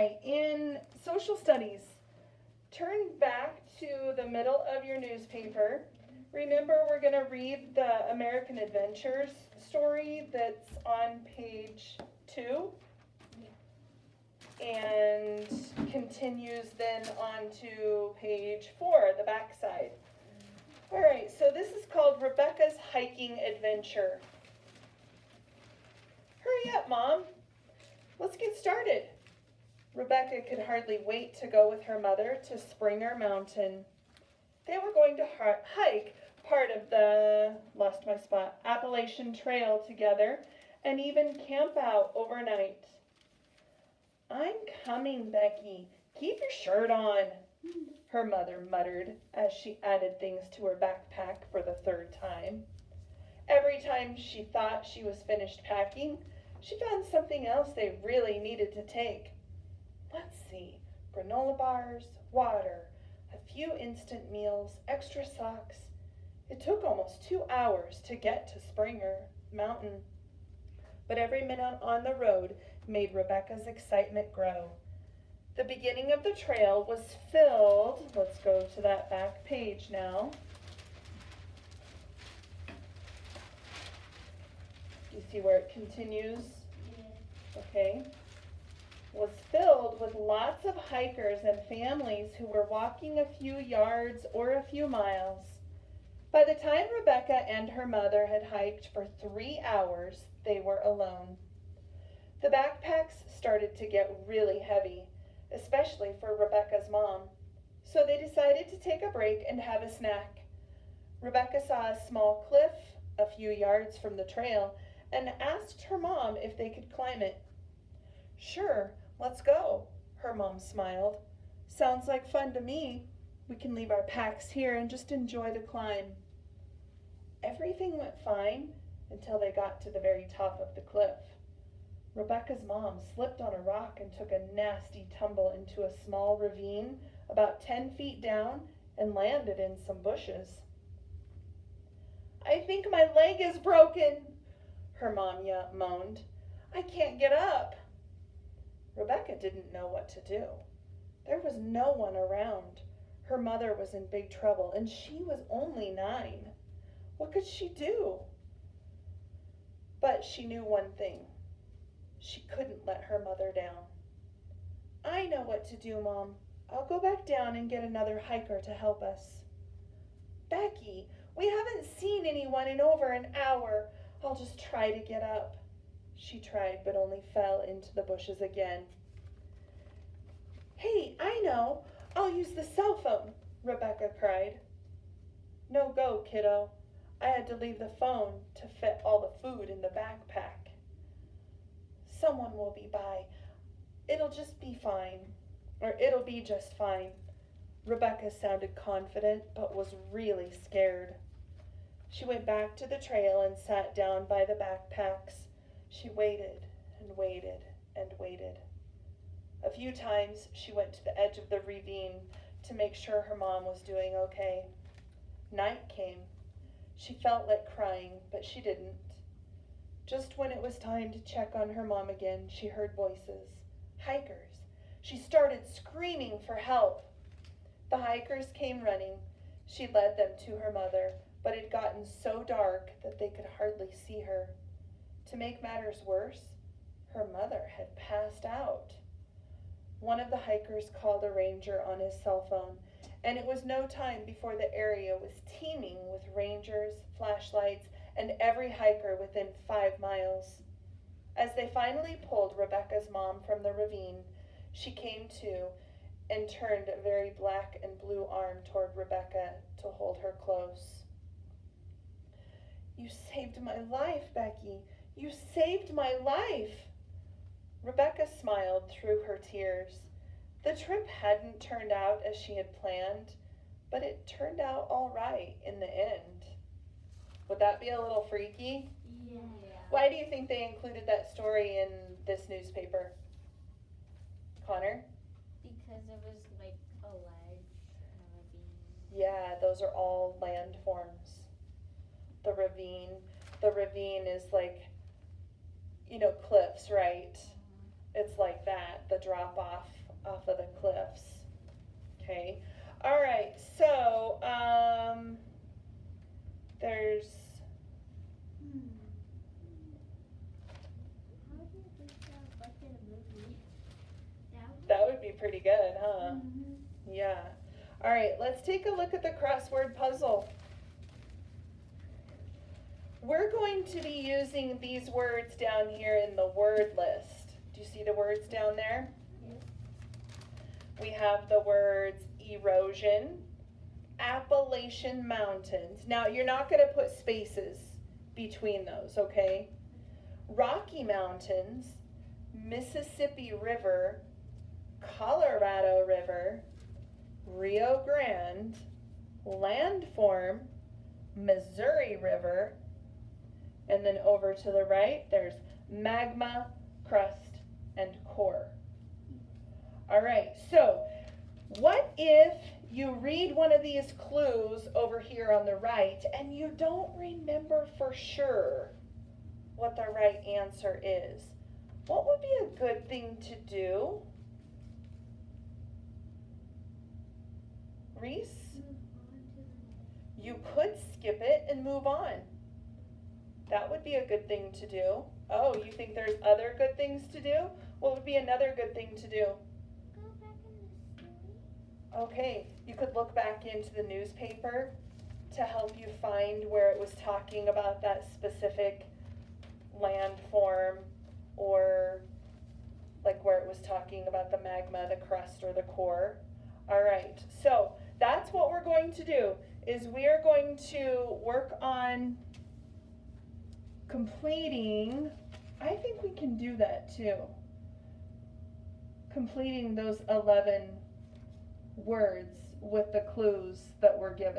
right, in social studies, turn back to the middle of your newspaper. Remember, we're going to read the American Adventures story that's on page 2 and continues then on to page 4, the backside. All right, so this is called Rebecca's Hiking Adventure. Hurry up, Mom. Let's get started. Rebecca could hardly wait to go with her mother to Springer Mountain. They were going to hike part of the, Appalachian Trail together and even camp out overnight. I'm coming, Becky. Keep your shirt on, her mother muttered as she added things to her backpack for the 3rd time. Every time she thought she was finished packing, she found something else they really needed to take. Let's see, granola bars, water, a few instant meals, extra socks. It took almost 2 hours to get to Springer Mountain. But every minute on the road made Rebecca's excitement grow. The beginning of the trail was filled, let's go to that back page now. Do you see where it continues? Okay. Was filled with lots of hikers and families who were walking a few yards or a few miles. By the time Rebecca and her mother had hiked for 3 hours, they were alone. The backpacks started to get really heavy, especially for Rebecca's mom, so they decided to take a break and have a snack. Rebecca saw a small cliff a few yards from the trail and asked her mom if they could climb it. Sure, let's go, her mom smiled. Sounds like fun to me. We can leave our packs here and just enjoy the climb. Everything went fine until they got to the very top of the cliff. Rebecca's mom slipped on a rock and took a nasty tumble into a small ravine about 10 feet down and landed in some bushes. I think my leg is broken, her mom moaned. I can't get up. Rebecca didn't know what to do. There was no one around. Her mother was in big trouble, and she was only 9. What could she do? But she knew one thing. She couldn't let her mother down. I know what to do, Mom. I'll go back down and get another hiker to help us. Becky, we haven't seen anyone in over an hour. I'll just try to get up. She tried, but only fell into the bushes again. Hey, I know. I'll use the cell phone, Rebecca cried. No go, kiddo. I had to leave the phone to fit all the food in the backpack. Someone will be by. It'll be just fine. Rebecca sounded confident, but was really scared. She went back to the trail and sat down by the backpacks. She waited and waited and waited. A few times she went to the edge of the ravine to make sure her mom was doing okay. Night came. She felt like crying, but she didn't. Just when it was time to check on her mom again, she heard voices. Hikers. She started screaming for help. The hikers came running. She led them to her mother, but it had gotten so dark that they could hardly see her. To make matters worse, her mother had passed out. One of the hikers called a ranger on his cell phone, and it was no time before the area was teeming with rangers, flashlights, and every hiker within 5 miles. As they finally pulled Rebecca's mom from the ravine, she came to and turned a very black and blue arm toward Rebecca to hold her close. You saved my life, Becky. You saved my life. Rebecca smiled through her tears. The trip hadn't turned out as she had planned, but it turned out all right in the end. Would that be a little freaky? Yeah. Why do you think they included that story in this newspaper? Connor? Because it was like a ledge and a ravine. Yeah, those are all landforms. The ravine is like, cliffs, right? it's like that, the drop off of the cliffs. Okay. All right. So there's How do you think that like in a movie? that would be pretty good, huh? Mhm. Yeah. All right. Let's take a look at the crossword puzzle. We're going to be using these words down here in the word list. Do you see the words down there? Yes. We have the words erosion, Appalachian Mountains. Now, you're not going to put spaces between those, okay? Rocky Mountains, Mississippi River, Colorado River, Rio Grande, landform, Missouri River, and then over to the right, there's magma, crust, and core. All right, so what if you read one of these clues over here on the right and you don't remember for sure what the right answer is? What would be a good thing to do? Reese? Move on to the You could skip it and move on. That would be a good thing to do. Oh, you think there's other good things to do? What would be another good thing to do? Go back in the story. Okay, you could look back into the newspaper to help you find where it was talking about that specific landform, or like where it was talking about the magma, the crust, or the core. All right, so that's what we're going to do, is we are going to work on completing, I think we can do that too, completing those 11 words with the clues that were given.